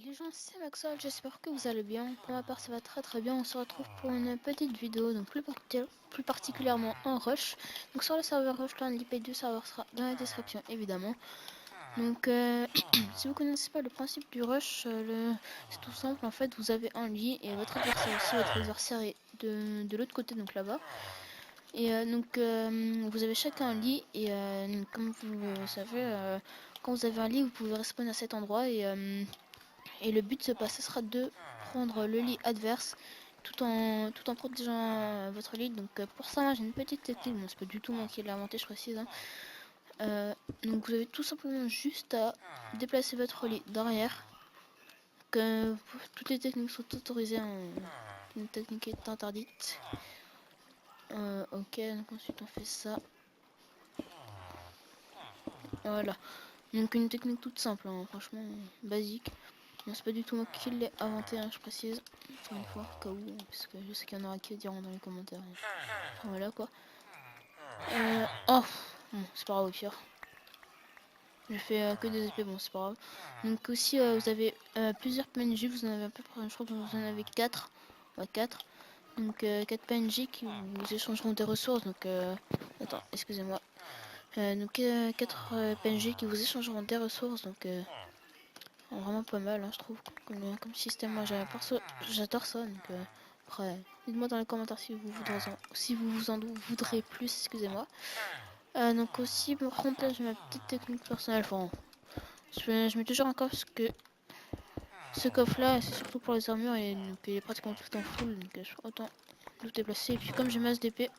Les gens, c'est Maxwell, j'espère que vous allez bien. Pour ma part, ça va très bien. On se retrouve pour une petite vidéo, donc plus particulièrement en rush. Donc sur le serveur Rushland, l'IP du serveur sera dans la description évidemment. Donc si vous connaissez pas le principe du rush, c'est tout simple. En fait, vous avez un lit et votre adversaire aussi. Votre adversaire est de l'autre côté, donc là-bas. Et vous avez chacun un lit et comme vous le savez, quand vous avez un lit, vous pouvez respawner à cet endroit et le but ce sera de prendre le lit adverse tout en protégeant votre lit. Donc pour ça, j'ai une petite technique. Bon, c'est pas du tout moi qui l'ai inventé, je précise. Hein. Donc vous avez tout simplement juste à déplacer votre lit derrière. Que toutes les techniques sont autorisées. Hein. Une technique est interdite. Ok, donc ensuite on fait ça. Voilà. Donc une technique toute simple, hein, franchement basique. Non, c'est pas du tout moi qui l'ai inventé, hein, je précise. Encore une fois, au cas où, parce que je sais qu'il y en aura qui diront dans les commentaires. Enfin, voilà quoi. Oh, bon, c'est pas grave au pire. J'ai fait que des épées, bon c'est pas grave. Donc aussi vous avez plusieurs PNJ, vous en avez à peu près, je crois que vous en avez 4. Ouais 4. Donc 4 PNJ qui vous échangeront des ressources. Donc attends, excusez-moi. Donc 4 PNJ qui vous échangeront des ressources. Donc vraiment pas mal, hein, je trouve, comme système. Moi j'adore ça. Donc après, dites-moi dans les commentaires si vous vous en voudrez plus, excusez-moi. Donc aussi, par contre, là j'ai ma petite technique personnelle. Enfin, je mets toujours un coffre parce que ce coffre là c'est surtout pour les armures et donc il est pratiquement tout en full. Donc je peux autant tout déplacer. Et puis comme j'ai masse d'épée,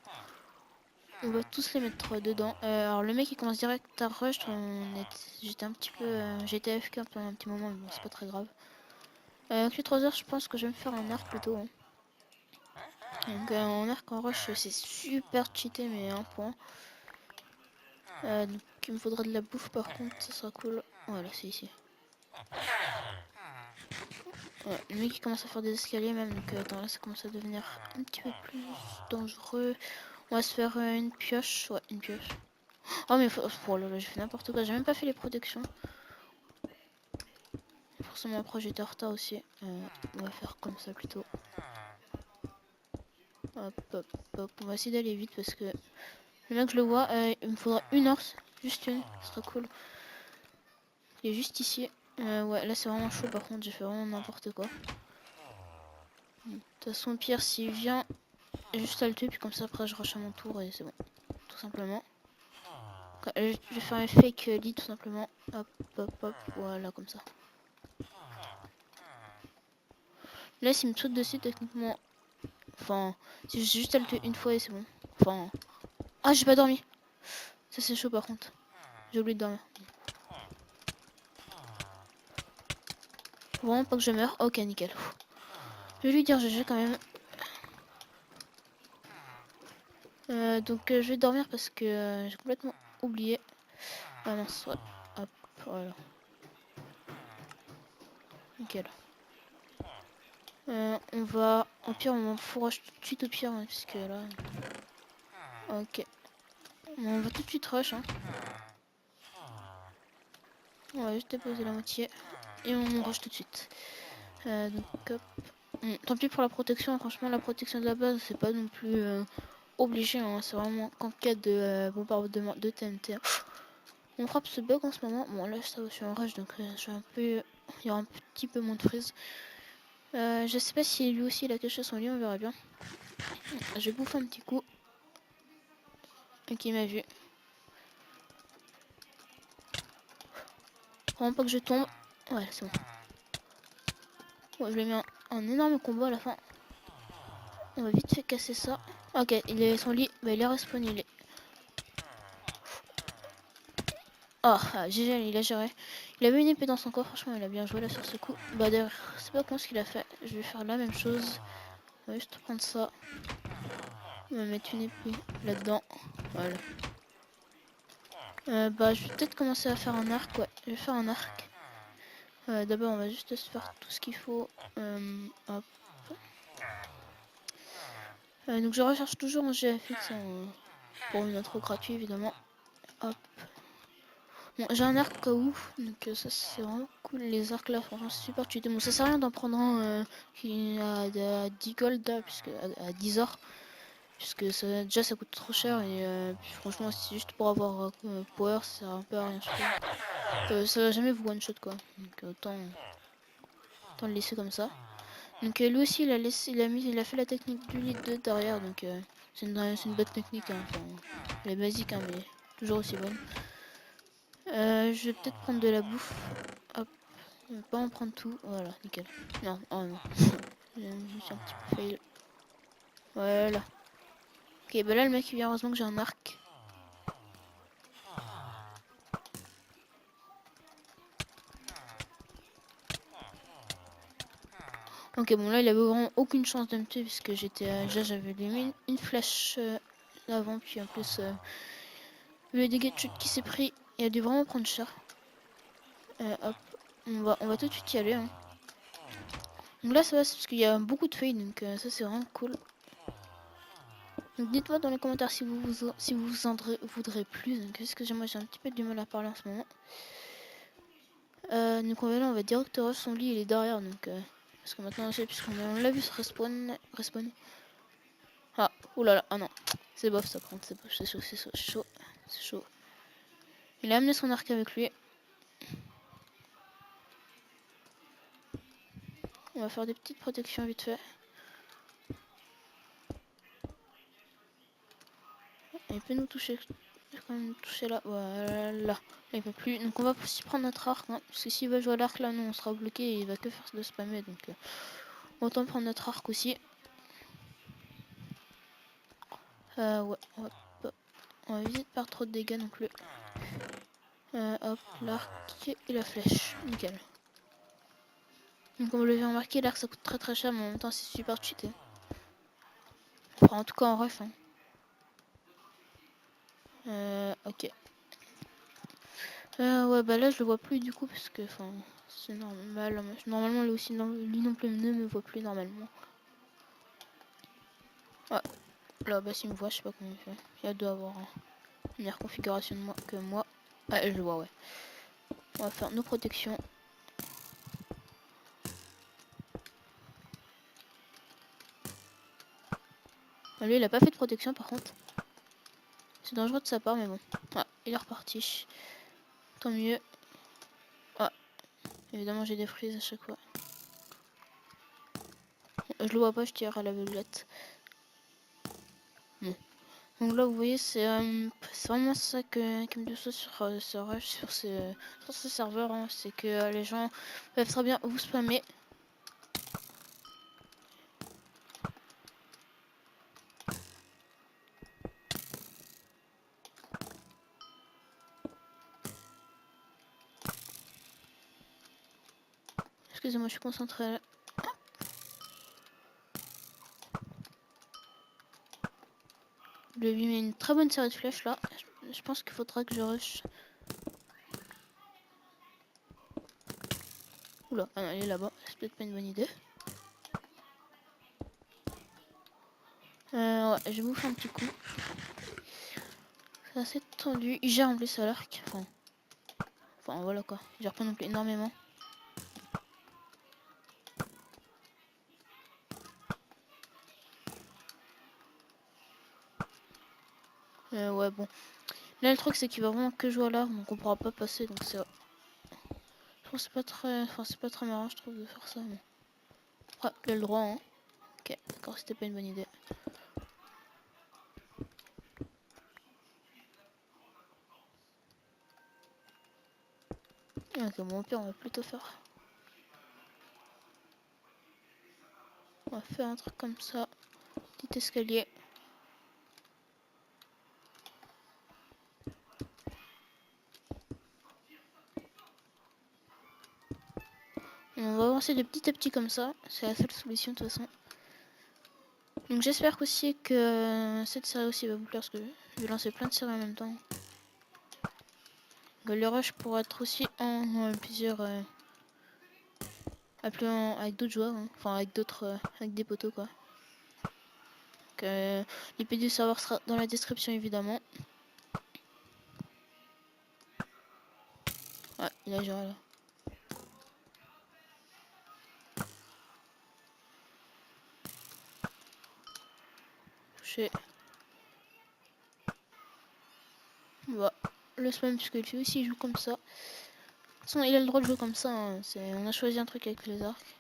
on va tous les mettre dedans. Alors le mec il commence direct à rush. J'étais un petit peu. J'étais AFK pendant un petit moment, mais bon, c'est pas très grave. Avec les 3 heures, je pense que je vais me faire un arc plutôt. Hein. Donc en arc en rush, c'est super cheaté, mais un point. Donc il me faudra de la bouffe par contre, ça sera cool. Voilà, c'est ici. Ouais, le mec il commence à faire des escaliers même, donc attends, là ça commence à devenir un petit peu plus dangereux. On va se faire une pioche. Ouais, une pioche. Oh mais oh là là, j'ai fait n'importe quoi, j'ai même pas fait les protections. Forcément après j'étais en retard aussi. On va faire comme ça plutôt. Hop hop hop, on va essayer d'aller vite parce que le mec je le vois, il me faudra une heure, juste une, ce sera cool. Il est juste ici. Ouais, là c'est vraiment chaud par contre, j'ai fait vraiment n'importe quoi. De toute façon, Pierre s'il vient, juste à le tuer, puis comme ça après je rush à mon tour et c'est bon. Tout simplement. Je vais faire un fake lead tout simplement. Hop, hop, hop, voilà comme ça. Là s'il me saute dessus techniquement. Enfin, si j'ai juste à le tuer une fois et c'est bon. Enfin. Ah j'ai pas dormi. Ça c'est chaud par contre. J'ai oublié de dormir. Faut vraiment pas que je meure. Ok nickel. Je vais lui dire GG quand même. Donc je vais dormir parce que j'ai complètement oublié. Ah mince, ouais. Hop, voilà. Nickel. On va... Au pire, on fourrage tout de suite au pire, hein, puisque là... Ok. On va tout de suite rush, hein. On va juste déposer la moitié. Et on rush tout de suite. Donc hop. Tant pis pour la protection, franchement, la protection de la base, c'est pas non plus obligé, hein. C'est vraiment qu'en cas de bombardement de TNT. On frappe ce bug en ce moment. Bon, là, ça, je suis en rush, donc je suis un peu... Il y aura un petit peu moins de freeze. Je sais pas si lui aussi il a caché son lit, on verra bien. Je bouffe un petit coup. Ok, il m'a vu. Vraiment pas que je tombe. Ouais, c'est bon. Ouais, je lui ai mis un énorme combo à la fin. On va vite fait casser ça. Ok, son lit, bah, il est respawn, il est... Oh, GG, il a géré. Il avait une épée dans son corps, franchement, il a bien joué là sur ce coup. Bah d'ailleurs, c'est pas con ce qu'il a fait. Je vais faire la même chose. On va juste prendre ça. On va mettre une épée là-dedans. Voilà. Bah, je vais peut-être commencer à faire un arc, ouais. Je vais faire un arc. D'abord, on va juste se faire tout ce qu'il faut. Hop. Donc, je recherche toujours un GFX pour une intro gratuite, évidemment. Hop. Bon, j'ai un arc au cas où, donc ça c'est vraiment cool les arcs là, franchement c'est super cheaté. Bon ça sert à rien d'en prendre un qui a 10 gold là, puisque à 10 or. Puisque ça, déjà ça coûte trop cher et puis, franchement c'est juste pour avoir power, ça sert un peu à rien je trouve. Ça va jamais vous one shot quoi. Donc autant le laisser comme ça. Donc lui aussi il a fait la technique du lead 2 derrière, donc c'est une bonne technique, hein. Enfin, elle est basique hein, mais toujours aussi bonne. Je vais peut-être prendre de la bouffe. Hop, je vais pas en prendre tout, voilà, nickel. Non, oh non, j'ai juste un petit peu fail. Voilà. Ok, bah là le mec il vient, heureusement que j'ai un arc. Ok, bon là il avait vraiment aucune chance de me tuer puisque déjà j'avais mis une flèche avant, puis en plus le dégât de chute qui s'est pris, il a dû vraiment prendre cher. Hop, on va tout de suite y aller. Hein. Donc là ça va, c'est parce qu'il y a beaucoup de feuilles, donc ça c'est vraiment cool. Donc dites-moi dans les commentaires si vous en voudrez plus. Donc parce que moi j'ai un petit peu du mal à parler en ce moment. Donc on va directement son lit, il est derrière, donc parce que maintenant puisqu'on l'a vu se respawn. Ah, oulala, ah non, c'est bof ça prend, c'est chaud. Il a amené son arc avec lui. On va faire des petites protections vite fait. Il peut nous toucher. Il peut quand même nous toucher là. Voilà. Là, il peut plus. Donc on va aussi prendre notre arc. Hein, parce que s'il va jouer à l'arc là, nous on sera bloqué et il va que faire de spammer. Donc autant prendre notre arc aussi. Ouais, on va éviter de perdre trop de dégâts non plus. Hop, l'arc et la flèche. Nickel. Donc comme vous l'avez remarqué, l'arc ça coûte très cher, mais en même temps c'est super cheaté. Enfin en tout cas en ref. Hein. Ok. Ouais bah là je le vois plus du coup parce que enfin c'est normal. Normalement lui aussi lui non plus ne me voit plus normalement. Ouais. Là bah s'il me voit je sais pas comment il fait. Il doit avoir une meilleure configuration de moi que moi. Ouais je le vois ouais. On va faire nos protections. Lui il a pas fait de protection par contre. C'est dangereux de sa part mais bon. Ah, il est reparti. Tant mieux. Ah, évidemment j'ai des frises à chaque fois. Je le vois pas, je tire à l'aveuglette. Bon. Donc là vous voyez c'est vraiment ça qui me déçoit sur ce rush, sur ce serveur. Hein. C'est que les gens peuvent très bien vous spammer. Excusez-moi, je suis concentré là. Je lui mets une très bonne série de flèches là. Je pense qu'il faudra que je rush. Oula, ah non, il est là-bas. C'est peut-être pas une bonne idée. Ouais, je bouffe un petit coup. C'est assez tendu. Il gère en plus à l'arc. Enfin voilà quoi. Il gère pas non plus énormément. Ouais bon. Là le truc c'est qu'il va vraiment que jouer à l'arc, donc on pourra pas passer, donc c'est. Je pense que c'est pas très marrant je trouve de faire ça. Mais... Ouais, il a le droit hein. Ok, d'accord, c'était pas une bonne idée. Ok, bon au pire on va plutôt faire. On va faire un truc comme ça. Petit escalier. On va avancer de petit à petit comme ça. C'est la seule solution de toute façon. Donc j'espère aussi que cette série aussi va vous plaire parce que je vais lancer plein de séries en même temps. Le rush pourra être aussi en plusieurs avec d'autres joueurs, hein. Enfin avec d'autres avec des potos quoi. L'IP du serveur sera dans la description évidemment. Ouais, il a géré là. toucher. Bah, le spam puisque lui aussi il joue comme ça. De toute façon, il a le droit de jouer comme ça. Hein. On a choisi un truc avec les arcs.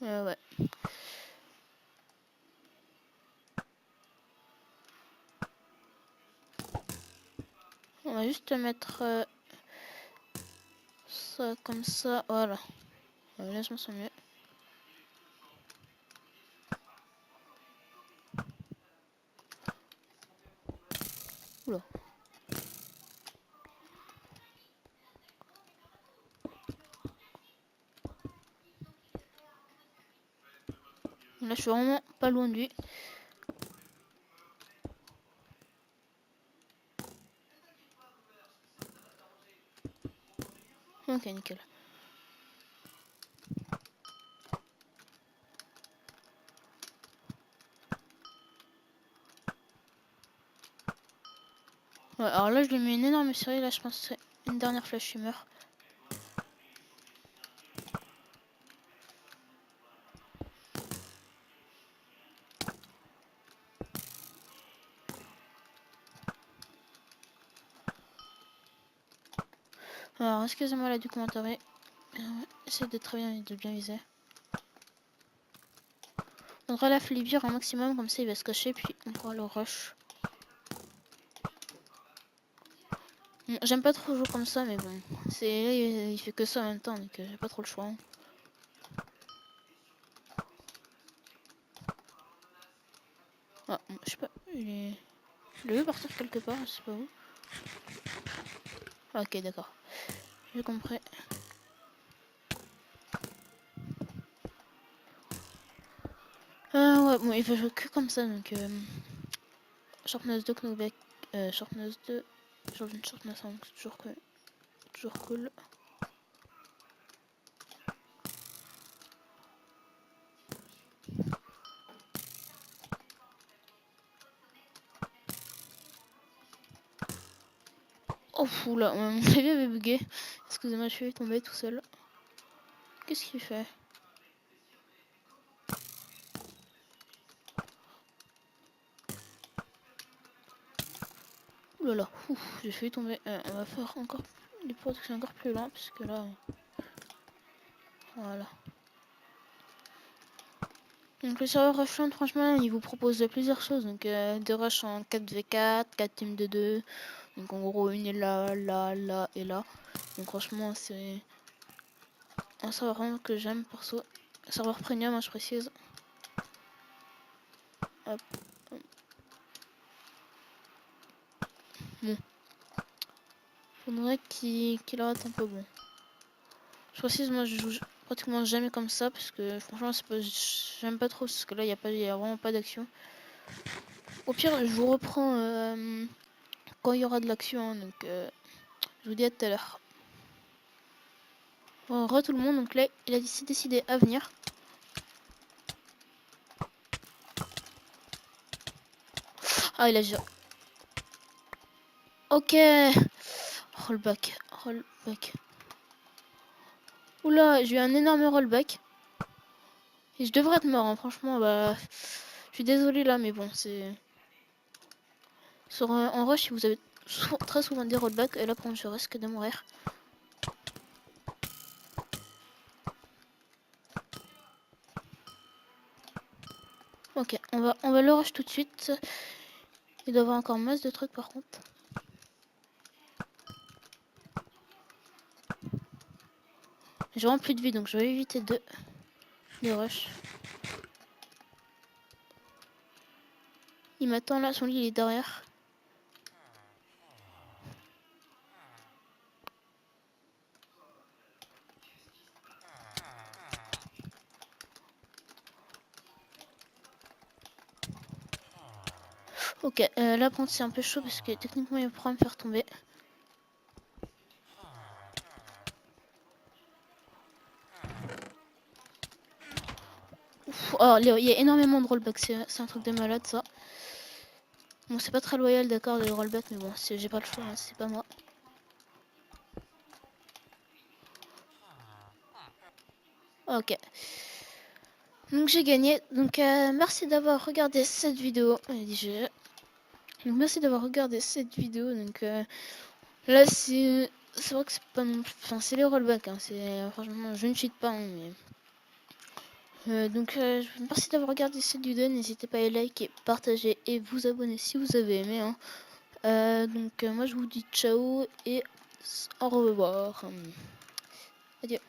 Ouais. On va juste mettre ça comme ça. Voilà. Là, je me sens mieux. Oula. Là, je suis vraiment pas loin de lui. Ok, nickel. Ouais, alors là, je lui mets une énorme série. Là, je pense que c'est une dernière flèche, il meurt. Alors, excusez-moi là du commentaire. Essayez d'être très bien et de bien viser. On devrait la flibir un maximum, comme ça il va se cacher, puis on pourra le rush. J'aime pas trop jouer comme ça, mais bon. Il fait que ça en même temps, donc j'ai pas trop le choix. Hein. Ah, je sais pas, je l'ai vu partir quelque part, je sais pas où. Ah, ok, d'accord. J'ai compris. Ouais, bon, il va jouer que comme ça, donc... Sharpness 2, Knockback... Sharpness 2... Sharpness 1, c'est toujours cool. Oh, fou là, mon clavier avait bugué. Excusez-moi, je suis tombé tout seul. Qu'est-ce qu'il fait? Ouh là là, j'ai failli tomber. On va faire encore des protections encore plus lents, parce que là... Voilà. Donc le serveur Rushland, franchement, il vous propose plusieurs choses. Donc des rushs en 4v4, 4 teams de 2. Donc en gros, une est là, là, là et là. Donc franchement, c'est un serveur vraiment que j'aime perso. Serveur premium, hein, je précise. Hop. Bon. Faudrait qu'il arrête un peu bon. Je précise, moi je joue pratiquement jamais comme ça parce que franchement, j'aime pas trop parce que là, il y a vraiment pas d'action. Au pire, je vous reprends quand il y aura de l'action. Hein, donc je vous dis à tout à l'heure. Bon, tout le monde, donc là il a décidé à venir. Ah, il a déjà. Ok. Rollback. Oula, j'ai eu un énorme rollback. Et je devrais être mort, hein. Franchement, bah. Je suis désolé là, mais bon, c'est. En rush, vous avez très souvent des rollbacks, et là, par contre, je risque de mourir. Ok, on va le rush tout de suite. Il doit y avoir encore masse de trucs par contre. J'ai vraiment plus de vie donc je vais éviter de rush. Il m'attend là, son lit il est derrière. Ok, là par contre c'est un peu chaud parce que techniquement il pourra me faire tomber. Alors il y a énormément de rollback, c'est un truc de malade ça. Bon c'est pas très loyal d'accord les rollbacks mais bon j'ai pas le choix, hein, c'est pas moi. Ok. Donc j'ai gagné. Donc merci d'avoir regardé cette vidéo. Donc merci d'avoir regardé cette vidéo. Donc là c'est vrai que c'est pas non plus... Enfin c'est les rollbacks. Hein. Franchement je ne cheat pas. Hein, mais... donc merci d'avoir regardé cette vidéo. N'hésitez pas à liker, partager et vous abonner si vous avez aimé. Hein. Donc moi je vous dis ciao et au revoir. Adieu.